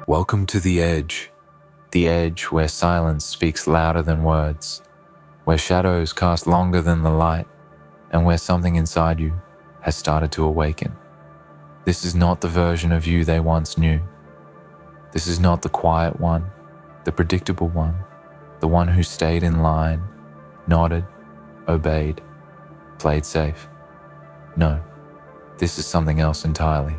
Welcome to the edge where silence speaks louder than words, where shadows cast longer than the light, and where something inside you has started to awaken. This is not the version of you they once knew. This is not the quiet one, the predictable one, the one who stayed in line, nodded, obeyed, played safe. No, this is something else entirely.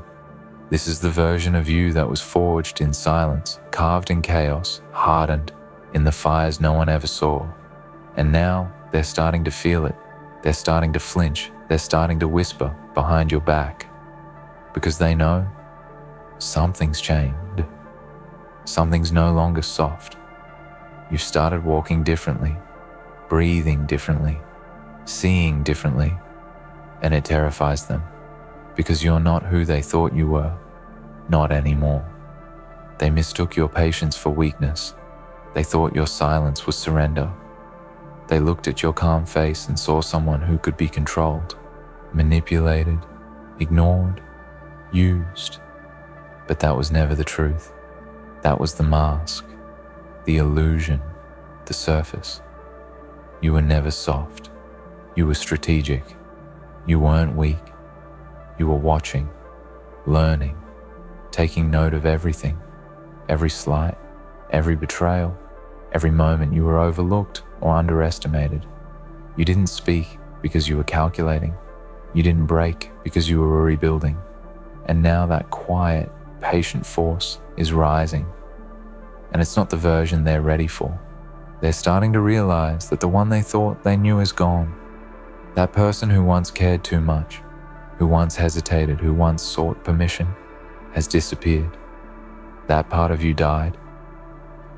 This is the version of you that was forged in silence, carved in chaos, hardened in the fires no one ever saw. And now they're starting to feel it. They're starting to flinch. They're starting to whisper behind your back. Because they know something's changed. Something's no longer soft. You've started walking differently, breathing differently, seeing differently, and it terrifies them. Because you're not who they thought you were, not anymore. They mistook your patience for weakness. They thought your silence was surrender. They looked at your calm face and saw someone who could be controlled, manipulated, ignored, used. But that was never the truth. That was the mask, the illusion, the surface. You were never soft. You were strategic. You weren't weak. You were watching, learning, taking note of everything, every slight, every betrayal, every moment you were overlooked or underestimated. You didn't speak because you were calculating. You didn't break because you were rebuilding. And now that quiet, patient force is rising. And it's not the version they're ready for. They're starting to realize that the one they thought they knew is gone. That person who once cared too much, who once hesitated, who once sought permission, has disappeared. That part of you died.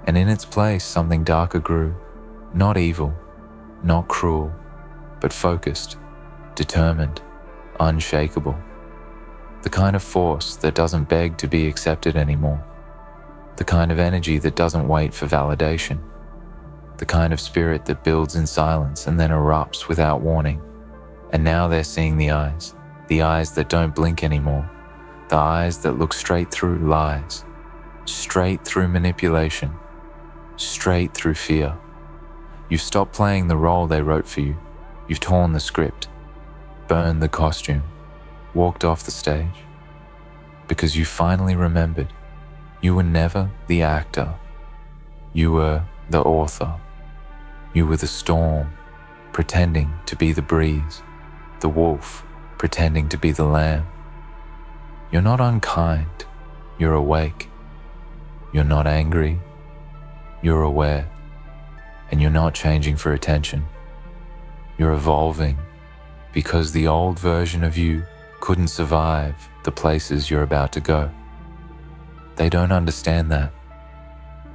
And in its place, something darker grew. Not evil, not cruel, but focused, determined, unshakable. The kind of force that doesn't beg to be accepted anymore. The kind of energy that doesn't wait for validation. The kind of spirit that builds in silence and then erupts without warning. And now they're seeing the eyes that don't blink anymore, the eyes that look straight through lies, straight through manipulation, straight through fear. You've stopped playing the role they wrote for you. You've torn the script, burned the costume, walked off the stage, because you finally remembered you were never the actor. You were the author. You were the storm, pretending to be the breeze, the wolf, pretending to be the lamb. You're not unkind, you're awake. You're not angry, you're aware. And you're not changing for attention. You're evolving because the old version of you couldn't survive the places you're about to go. They don't understand that,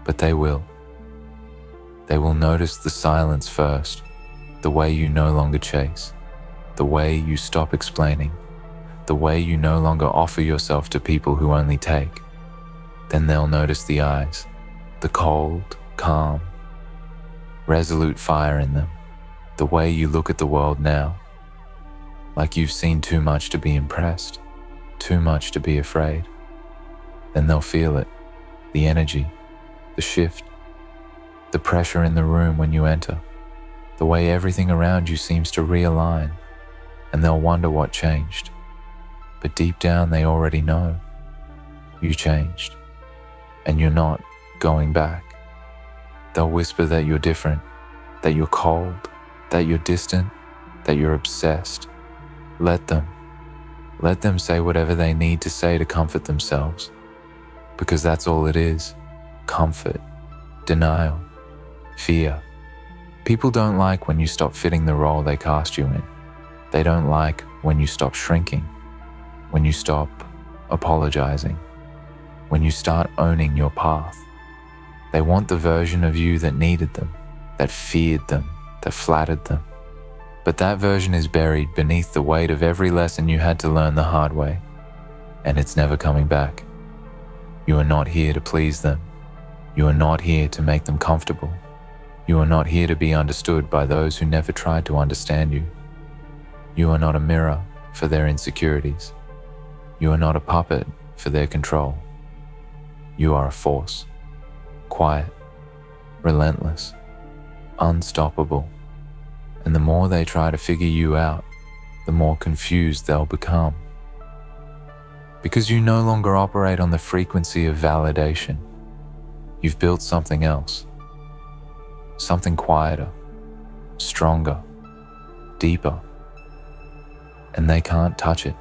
but they will. They will notice the silence first, the way you no longer chase, the way you stop explaining, the way you no longer offer yourself to people who only take. Then they'll notice the eyes, the cold, calm, resolute fire in them, the way you look at the world now, like you've seen too much to be impressed, too much to be afraid. Then they'll feel it, the energy, the shift, the pressure in the room when you enter, the way everything around you seems to realign. And they'll wonder what changed. But deep down they already know. You changed. And you're not going back. They'll whisper that you're different, that you're cold, that you're distant, that you're obsessed. Let them. Let them say whatever they need to say to comfort themselves. Because that's all it is. Comfort, denial, fear. People don't like when you stop fitting the role they cast you in. They don't like when you stop shrinking, when you stop apologizing, when you start owning your path. They want the version of you that needed them, that feared them, that flattered them. But that version is buried beneath the weight of every lesson you had to learn the hard way, and it's never coming back. You are not here to please them. You are not here to make them comfortable. You are not here to be understood by those who never tried to understand you. You are not a mirror for their insecurities. You are not a puppet for their control. You are a force, quiet, relentless, unstoppable. And the more they try to figure you out, the more confused they'll become. Because you no longer operate on the frequency of validation. You've built something else, something quieter, stronger, deeper. And they can't touch it.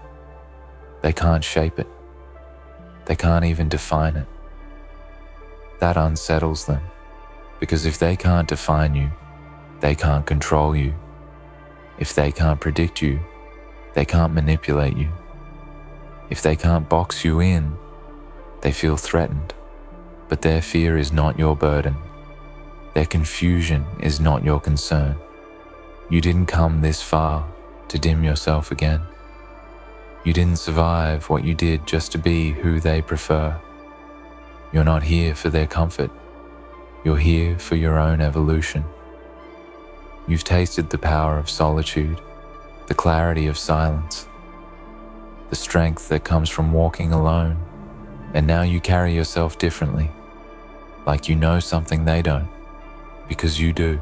They can't shape it. They can't even define it. That unsettles them, because if they can't define you, they can't control you. If they can't predict you, they can't manipulate you. If they can't box you in, they feel threatened. But their fear is not your burden. Their confusion is not your concern. You didn't come this far to dim yourself again. You didn't survive what you did just to be who they prefer. You're not here for their comfort. You're here for your own evolution. You've tasted the power of solitude, the clarity of silence, the strength that comes from walking alone, and now you carry yourself differently, like you know something they don't, because you do.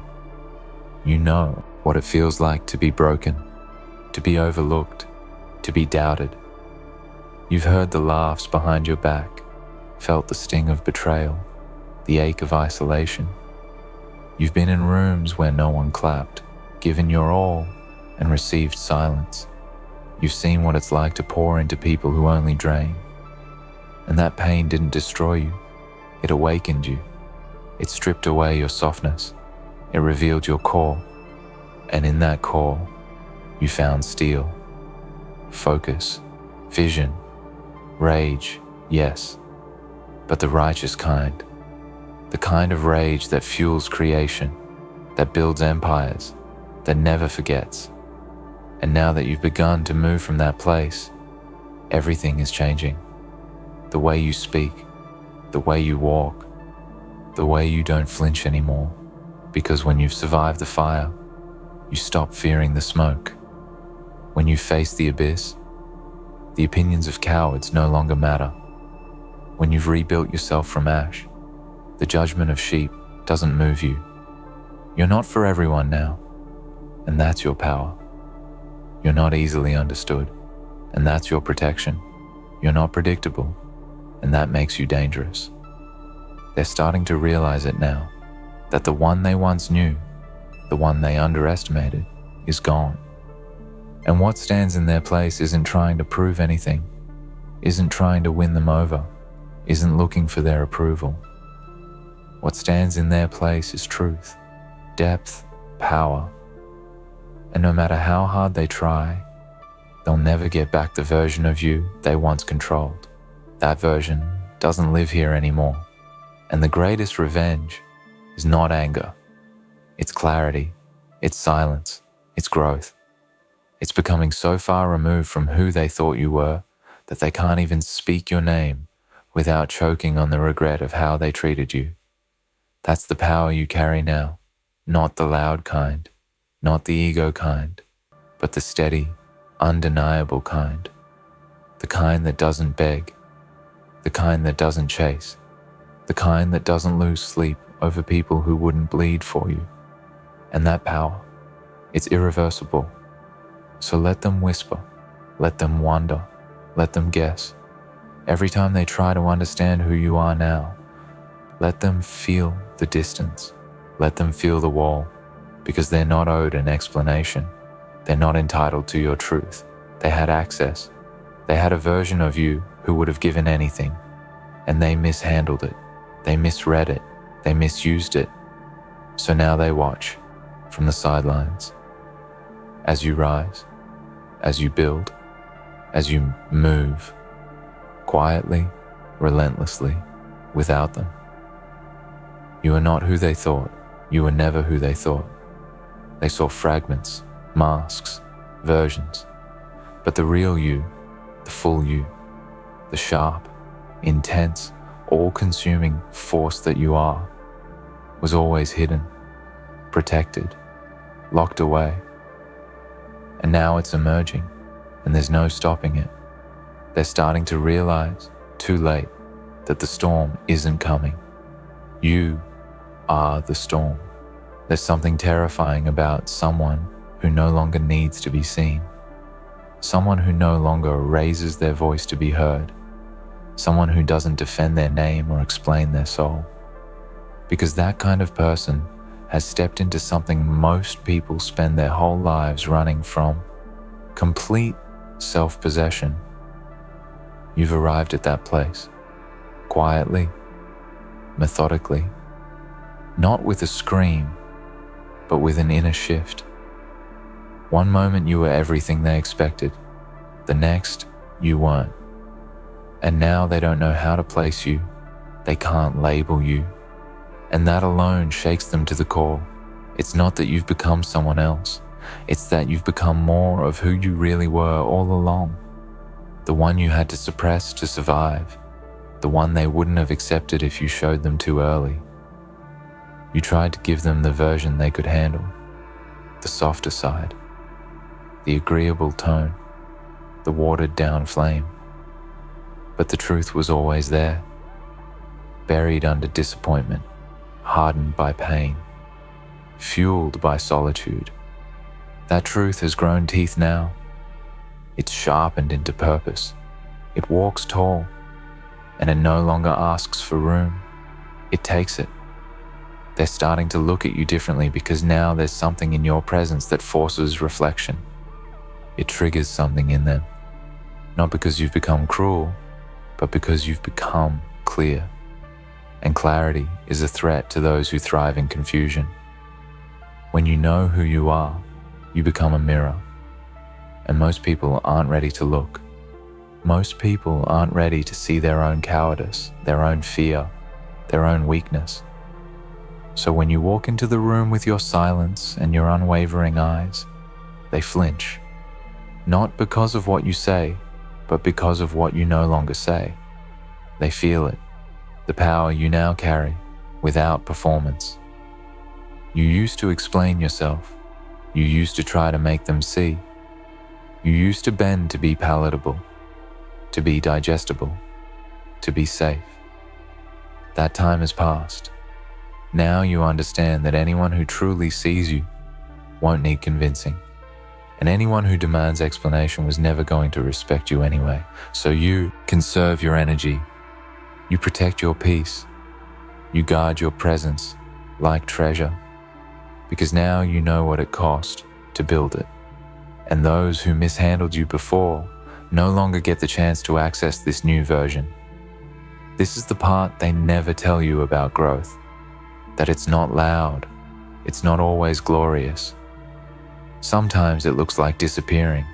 You know what it feels like to be broken, to be overlooked, to be doubted. You've heard the laughs behind your back, felt the sting of betrayal, the ache of isolation. You've been in rooms where no one clapped, given your all, and received silence. You've seen what it's like to pour into people who only drain. And that pain didn't destroy you. It awakened you. It stripped away your softness. It revealed your core. And in that core, you found steel, focus, vision, rage, yes, but the righteous kind. The kind of rage that fuels creation, that builds empires, that never forgets. And now that you've begun to move from that place, everything is changing. The way you speak, the way you walk, the way you don't flinch anymore. Because when you've survived the fire, you stop fearing the smoke. When you face the abyss, the opinions of cowards no longer matter. When you've rebuilt yourself from ash, the judgment of sheep doesn't move you. You're not for everyone now, and that's your power. You're not easily understood, and that's your protection. You're not predictable, and that makes you dangerous. They're starting to realize it now, that the one they once knew, the one they underestimated, is gone. And what stands in their place isn't trying to prove anything, isn't trying to win them over, isn't looking for their approval. What stands in their place is truth, depth, power. And no matter how hard they try, they'll never get back the version of you they once controlled. That version doesn't live here anymore. And the greatest revenge is not anger. It's clarity, it's silence, it's growth. It's becoming so far removed from who they thought you were that they can't even speak your name without choking on the regret of how they treated you. That's the power you carry now, not the loud kind, not the ego kind, but the steady, undeniable kind. The kind that doesn't beg, the kind that doesn't chase, the kind that doesn't lose sleep over people who wouldn't bleed for you. And that power, it's irreversible. So let them whisper, let them wonder, let them guess. Every time they try to understand who you are now, let them feel the distance. Let them feel the wall, because they're not owed an explanation. They're not entitled to your truth. They had access. They had a version of you who would have given anything, and they mishandled it. They misread it. They misused it. So now they watch from the sidelines. As you rise, as you build, as you move, quietly, relentlessly, without them. You are not who they thought. You were never who they thought. They saw fragments, masks, versions. But the real you, the full you, the sharp, intense, all-consuming force that you are, was always hidden, protected, locked away. And now it's emerging, and there's no stopping it. They're starting to realize, too late, that the storm isn't coming. You are the storm. There's something terrifying about someone who no longer needs to be seen, someone who no longer raises their voice to be heard, someone who doesn't defend their name or explain their soul. Because that kind of person has stepped into something most people spend their whole lives running from: complete self-possession. You've arrived at that place, quietly, methodically, not with a scream, but with an inner shift. One moment you were everything they expected, the next you weren't. And now they don't know how to place you, they can't label you. And that alone shakes them to the core. It's not that you've become someone else, it's that you've become more of who you really were all along. The one you had to suppress to survive, the one they wouldn't have accepted if you showed them too early. You tried to give them the version they could handle, the softer side, the agreeable tone, the watered down flame. But the truth was always there, buried under disappointment, hardened by pain, fueled by solitude. That truth has grown teeth now. It's sharpened into purpose. It walks tall, and it no longer asks for room. It takes it. They're starting to look at you differently because now there's something in your presence that forces reflection. It triggers something in them, not because you've become cruel, but because you've become clear. And clarity is a threat to those who thrive in confusion. When you know who you are, you become a mirror. And most people aren't ready to look. Most people aren't ready to see their own cowardice, their own fear, their own weakness. So when you walk into the room with your silence and your unwavering eyes, they flinch. Not because of what you say, but because of what you no longer say. They feel it, the power you now carry, without performance. You used to explain yourself. You used to try to make them see. You used to bend to be palatable, to be digestible, to be safe. That time has passed. Now you understand that anyone who truly sees you won't need convincing. And anyone who demands explanation was never going to respect you anyway. So you conserve your energy. You protect your peace. You guard your presence like treasure. Because now you know what it cost to build it. And those who mishandled you before no longer get the chance to access this new version. This is the part they never tell you about growth. That it's not loud. It's not always glorious. Sometimes it looks like disappearing.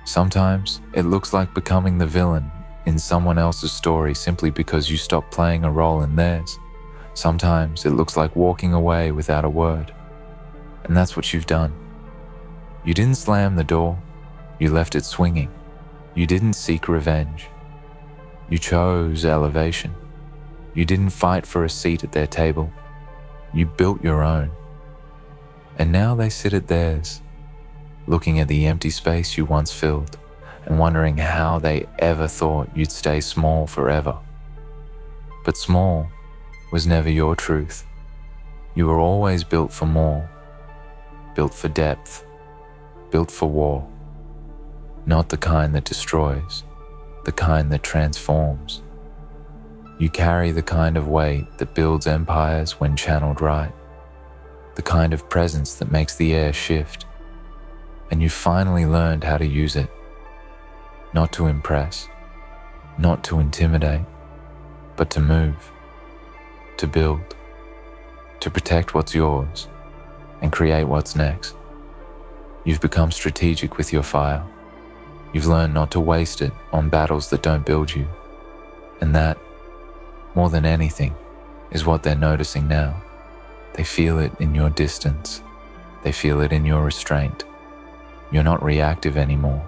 Sometimes it looks like becoming the villain in someone else's story simply because you stopped playing a role in theirs. Sometimes it looks like walking away without a word. And that's what you've done. You didn't slam the door. You left it swinging. You didn't seek revenge. You chose elevation. You didn't fight for a seat at their table. You built your own. And now they sit at theirs, looking at the empty space you once filled and wondering how they ever thought you'd stay small forever. But small was never your truth. You were always built for more, built for depth, built for war. Not the kind that destroys, the kind that transforms. You carry the kind of weight that builds empires when channeled right, the kind of presence that makes the air shift. And you finally learned how to use it. Not to impress, not to intimidate, but to move, to build, to protect what's yours and create what's next. You've become strategic with your fire. You've learned not to waste it on battles that don't build you. And that, more than anything, is what they're noticing now. They feel it in your distance. They feel it in your restraint. You're not reactive anymore.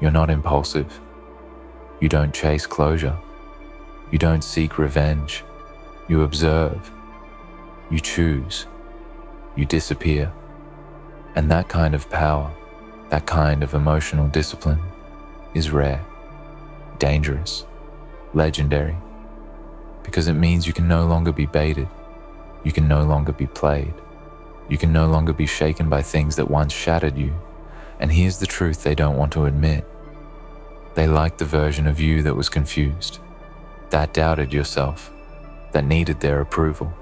You're not impulsive. You don't chase closure. You don't seek revenge. You observe. You choose. You disappear. And that kind of power, that kind of emotional discipline, is rare, dangerous, legendary. because it means you can no longer be baited. You can no longer be played. You can no longer be shaken by things that once shattered you. And here's the truth they don't want to admit. They like the version of you that was confused, that doubted yourself, that needed their approval.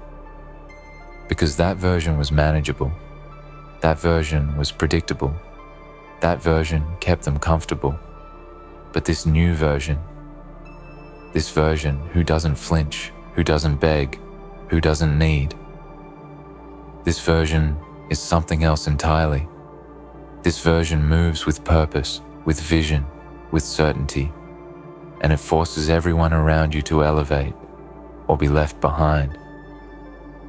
Because that version was manageable. That version was predictable. That version kept them comfortable. But this new version, this version who doesn't flinch, who doesn't beg, who doesn't need, this version is something else entirely. This version moves with purpose, with vision, with certainty, and it forces everyone around you to elevate or be left behind.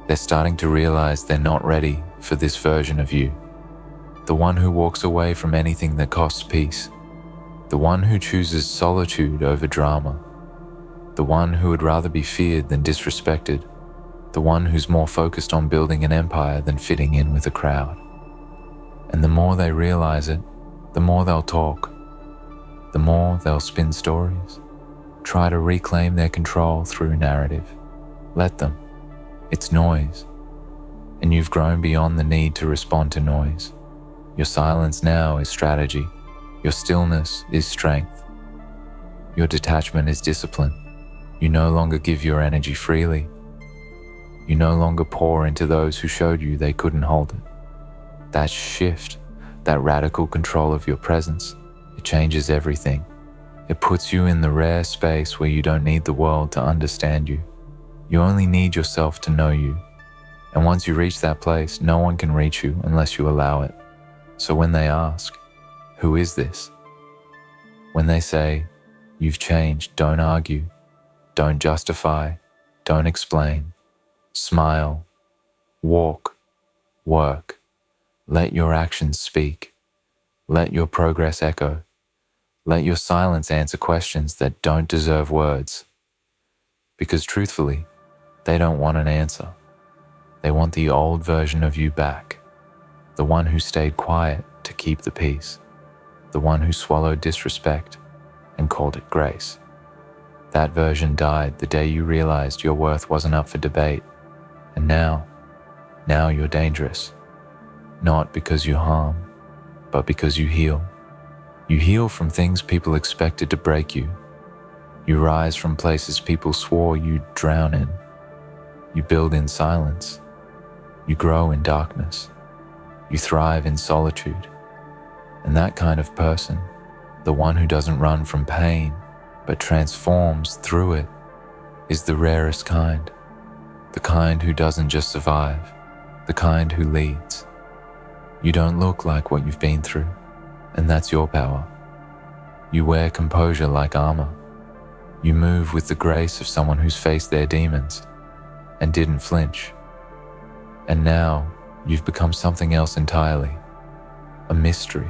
They're starting to realize they're not ready for this version of you. The one who walks away from anything that costs peace. The one who chooses solitude over drama. The one who would rather be feared than disrespected. The one who's more focused on building an empire than fitting in with a crowd. And the more they realize it, the more they'll talk. The more they'll spin stories. Try to reclaim their control through narrative. Let them. It's noise. And you've grown beyond the need to respond to noise. Your silence now is strategy. Your stillness is strength. Your detachment is discipline. You no longer give your energy freely. You no longer pour into those who showed you they couldn't hold it. That shift, that radical control of your presence, it changes everything. It puts you in the rare space where you don't need the world to understand you. You only need yourself to know you. And once you reach that place, no one can reach you unless you allow it. So when they ask, who is this? When they say, you've changed, don't argue, don't justify, don't explain. Smile, walk, work. Let your actions speak. Let your progress echo. Let your silence answer questions that don't deserve words. Because truthfully, they don't want an answer. They want the old version of you back. The one who stayed quiet to keep the peace. The one who swallowed disrespect and called it grace. That version died the day you realized your worth wasn't up for debate. And now you're dangerous. Not because you harm, but because you heal. You heal from things people expected to break you. You rise from places people swore you'd drown in. You build in silence. You grow in darkness. You thrive in solitude. And that kind of person, the one who doesn't run from pain, but transforms through it, is the rarest kind. The kind who doesn't just survive, the kind who leads. You don't look like what you've been through, and that's your power. You wear composure like armor. You move with the grace of someone who's faced their demons and didn't flinch. And now you've become something else entirely. A mystery,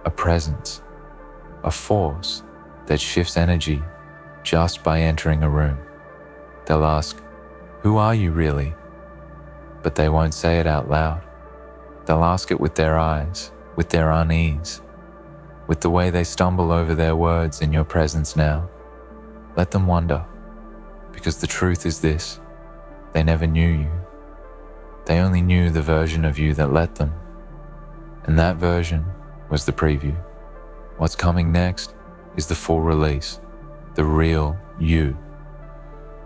a presence, a force that shifts energy just by entering a room. They'll ask, who are you really? But they won't say it out loud. They'll ask it with their eyes, with their unease, with the way they stumble over their words in your presence now. Let them wonder, because the truth is this: they never knew you. They only knew the version of you that let them. And that version was the preview. What's coming next is the full release, the real you.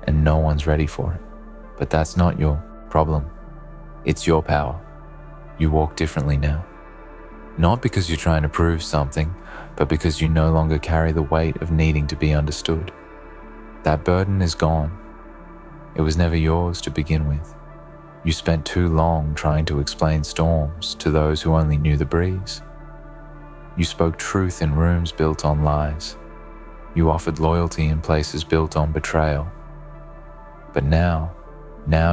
And no one's ready for it. But that's not your problem. It's your power. You walk differently now. Not because you're trying to prove something, but because you no longer carry the weight of needing to be understood. That burden is gone. It was never yours to begin with. You spent too long trying to explain storms to those who only knew the breeze. You spoke truth in rooms built on lies. You offered loyalty in places built on betrayal. But now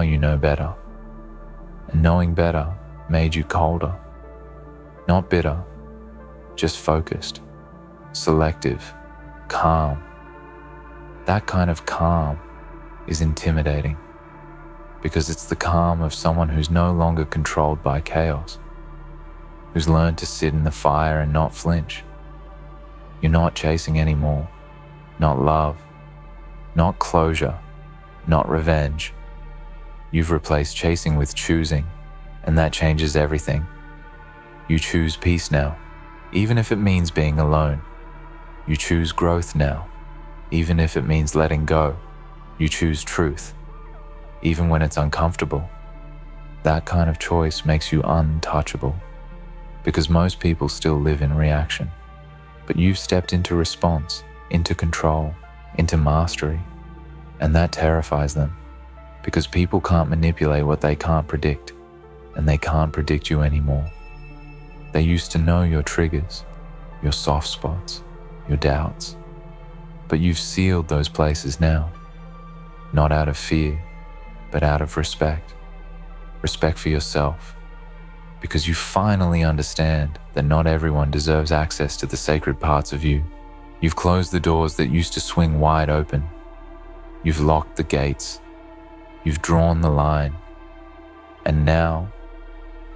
you know better. And knowing better made you colder. Not bitter, just focused, selective, calm. That kind of calm is intimidating, because it's the calm of someone who's no longer controlled by chaos, who's learned to sit in the fire and not flinch. You're not chasing anymore, not love, not closure, not revenge. You've replaced chasing with choosing, and that changes everything. You choose peace now, even if it means being alone. You choose growth now, even if it means letting go. You choose truth, even when it's uncomfortable. That kind of choice makes you untouchable, because most people still live in reaction. But you've stepped into response, into control, into mastery, and that terrifies them, because people can't manipulate what they can't predict, and they can't predict you anymore. They used to know your triggers, your soft spots, your doubts, but you've sealed those places now, not out of fear, but out of respect. Respect for yourself, because you finally understand that not everyone deserves access to the sacred parts of you. You've closed the doors that used to swing wide open. You've locked the gates. You've drawn the line. And now,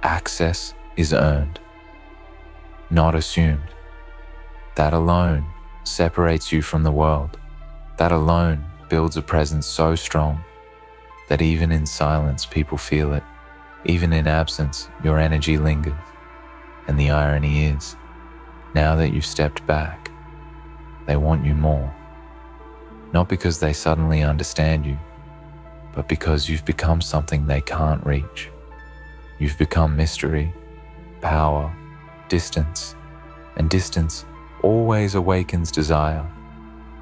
access is earned, not assumed. That alone separates you from the world. That alone builds a presence so strong that even in silence people feel it. Even in absence, your energy lingers. And the irony is, now that you've stepped back, they want you more. Not because they suddenly understand you, but because you've become something they can't reach. You've become mystery, power, distance, and distance always awakens desire,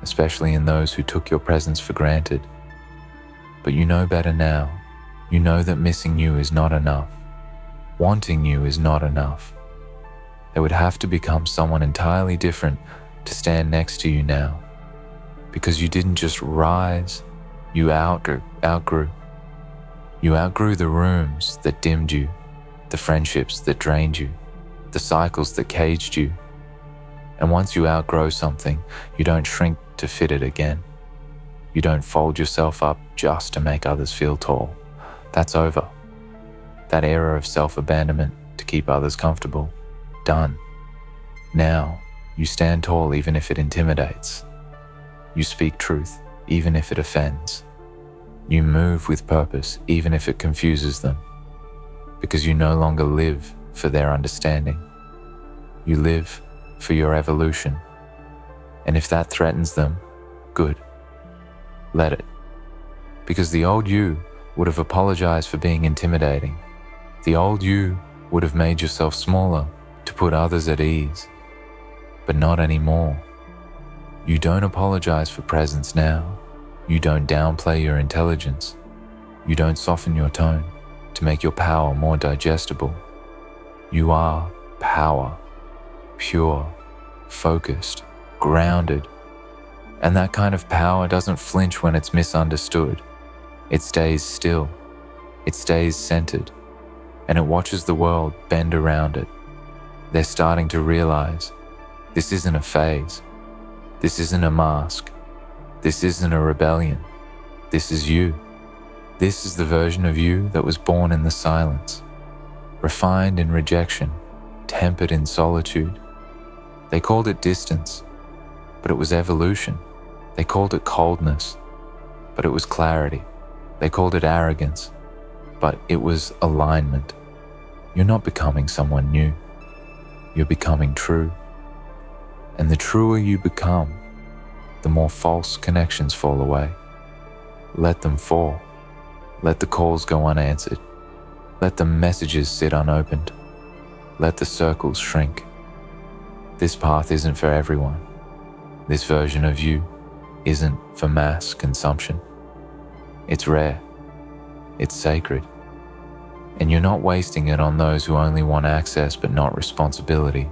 especially in those who took your presence for granted. But you know better now. You know that missing you is not enough. Wanting you is not enough. They would have to become someone entirely different to stand next to you now, because you didn't just rise, you outgrew. You outgrew the rooms that dimmed you, the friendships that drained you, the cycles that caged you. And once you outgrow something, you don't shrink to fit it again. You don't fold yourself up just to make others feel tall. That's over. That era of self-abandonment to keep others comfortable, done. Now, you stand tall even if it intimidates. You speak truth even if it offends. You move with purpose even if it confuses them, because you no longer live for their understanding. You live for your evolution. And if that threatens them, good. Let it. Because the old you would have apologized for being intimidating. The old you would have made yourself smaller to put others at ease. But not anymore. You don't apologize for presence now. You don't downplay your intelligence. You don't soften your tone to make your power more digestible. You are power, pure, focused, grounded. And that kind of power doesn't flinch when it's misunderstood. It stays still, it stays centered, and it watches the world bend around it. They're starting to realize this isn't a phase, this isn't a mask, this isn't a rebellion, this is you. This is the version of you that was born in the silence, refined in rejection, tempered in solitude. They called it distance, but it was evolution. They called it coldness, but it was clarity. They called it arrogance, but it was alignment. You're not becoming someone new. You're becoming true. And the truer you become, the more false connections fall away. Let them fall. Let the calls go unanswered. Let the messages sit unopened. Let the circles shrink. This path isn't for everyone. This version of you isn't for mass consumption. It's rare. It's sacred. And you're not wasting it on those who only want access but not responsibility.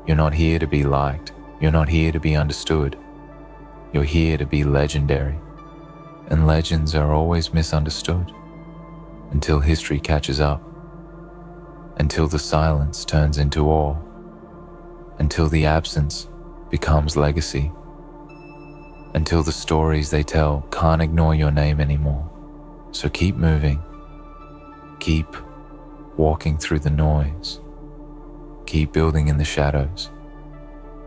You're not here to be liked. You're not here to be understood. You're here to be legendary. And legends are always misunderstood until history catches up, until the silence turns into awe, until the absence becomes legacy, until the stories they tell can't ignore your name anymore. So keep moving, keep walking through the noise, keep building in the shadows,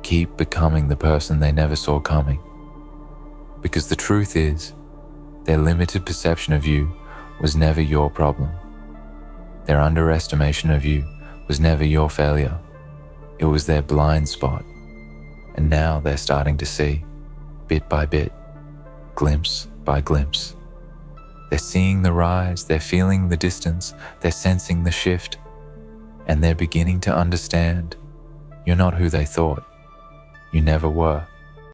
keep becoming the person they never saw coming. Because the truth is, Their limited perception of you was never your problem. Their underestimation of you was never your failure. It was their blind spot. And now they're starting to see, bit by bit, glimpse by glimpse. They're seeing the rise, they're feeling the distance, they're sensing the shift, and they're beginning to understand you're not who they thought. You never were.